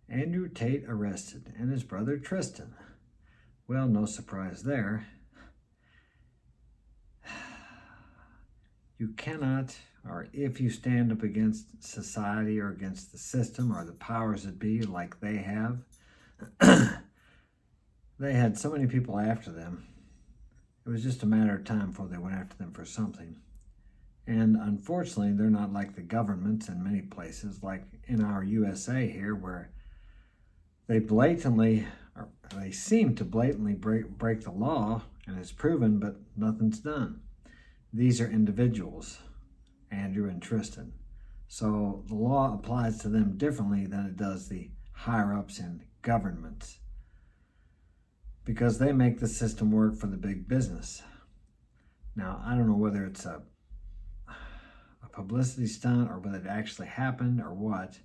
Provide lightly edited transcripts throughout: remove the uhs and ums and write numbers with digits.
Andrew Tate arrested and his brother Tristan. Well, no surprise there. You cannot, or if you stand up against society or against the system or the powers that be like they have, they had so many people after them. It was just a matter of time before they went after them for something. And unfortunately, they're not like the governments in many places, like in our USA here, where they blatantly, or they seem to blatantly break the law, and it's proven, but nothing's done. These are individuals, Andrew and Tristan. So the law applies to them differently than it does the higher-ups in governments, because they make the system work for the big business. Now, I don't know whether it's a publicity stunt or whether it actually happened or what,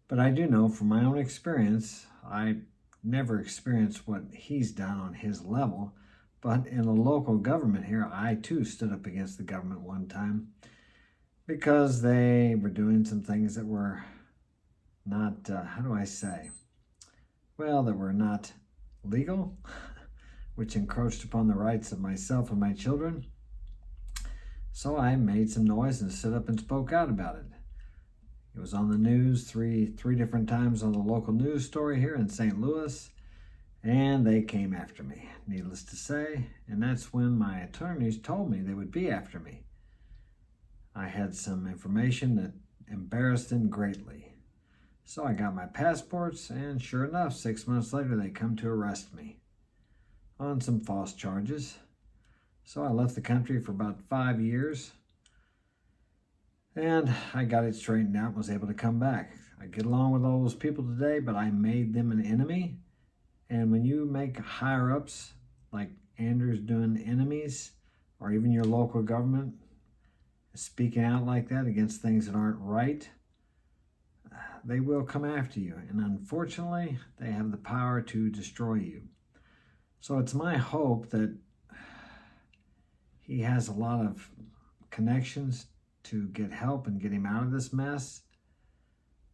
but I do know from my own experience, I never experienced what he's done on his level, but in the local government here, I too stood up against the government one time because they were doing some things that were not, how do I say? Well, that were not legal, which encroached upon the rights of myself and my children. So I made some noise and stood up and spoke out about it. It was on the news three different times on the local news story here in St. Louis, and they came after me, needless to say, and that's when my attorneys told me they would be after me. I had some information that embarrassed them greatly. So I got my passports, and sure enough, 6 months later, they come to arrest me on some false charges. So I left the country for about 5 years, and I got it straightened out and was able to come back. I get along with all those people today, but I made them an enemy. And when you make higher-ups, like Andrew's doing, enemies, or even your local government, speaking out like that against things that aren't right, they will come after you. And unfortunately, they have the power to destroy you. So it's my hope that he has a lot of connections to get help and get him out of this mess.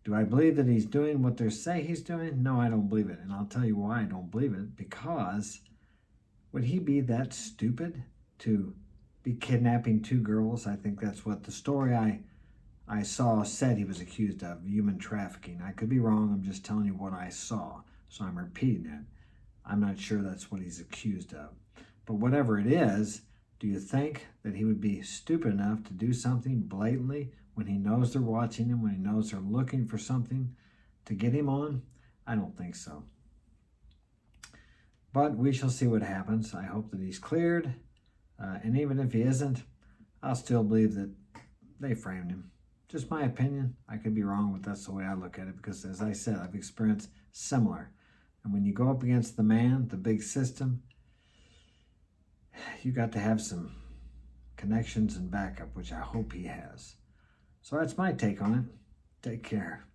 Do I believe that he's doing what they say he's doing? No, I don't believe it. And I'll tell you why I don't believe it. Because would he be that stupid to be kidnapping 2 girls? I think that's what the story I saw said he was accused of, human trafficking. I could be wrong. I'm just telling you what I saw. So I'm repeating it. I'm not sure that's what he's accused of. But whatever it is, do you think that he would be stupid enough to do something blatantly when he knows they're watching him, when he knows they're looking for something to get him on? I don't think so. But we shall see what happens. I hope that he's cleared. And even if he isn't, I'll still believe that they framed him. Just my opinion. I could be wrong, but that's the way I look at it, because as I said, I've experienced similar. And when you go up against the man, the big system, you got to have some connections and backup, which I hope he has. So that's my take on it. Take care.